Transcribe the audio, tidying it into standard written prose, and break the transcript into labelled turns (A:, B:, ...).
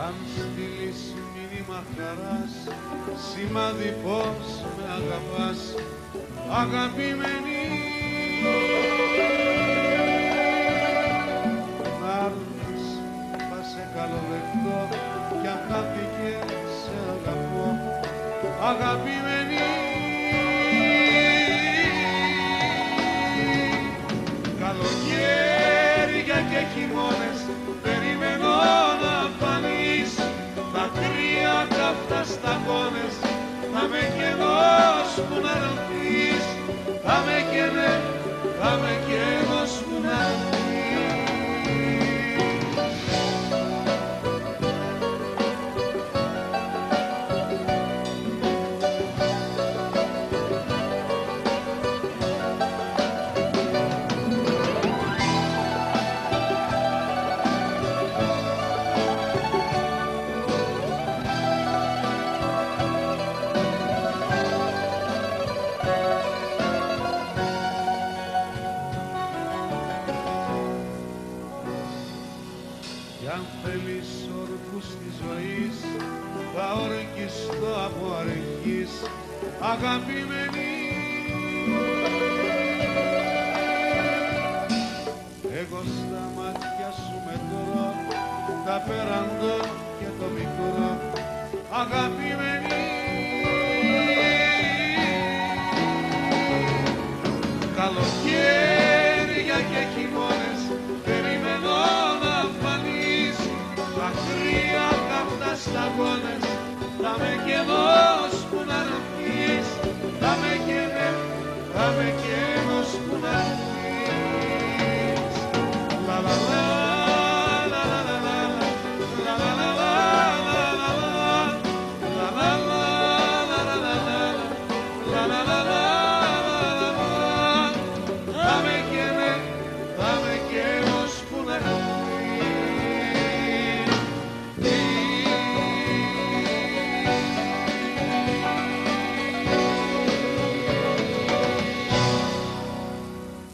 A: αν στείλεις μήνυμα χαράς, σημάδι πως με αγαπάς, αγαπημένη. Να'ρθεις, θα σε καλοδεχτώ κι αν χάθηκες σε αγαπώ, αγαπημένη. Καλοκαίρια και χειμώνες περιμένω να φανείς, τα κρύα καυτά σταγόνες θα με κενός που να ρωθείς, θα με κενέ, θα με κενός που να ρωθείς. Κι αν θέλεις όρκους της ζωής, θα ορκιστώ από αρχής, αγαπημένη. Εγώ στα μάτια σου μετρώ τα πέραντο και το μικρό, αγαπημένη.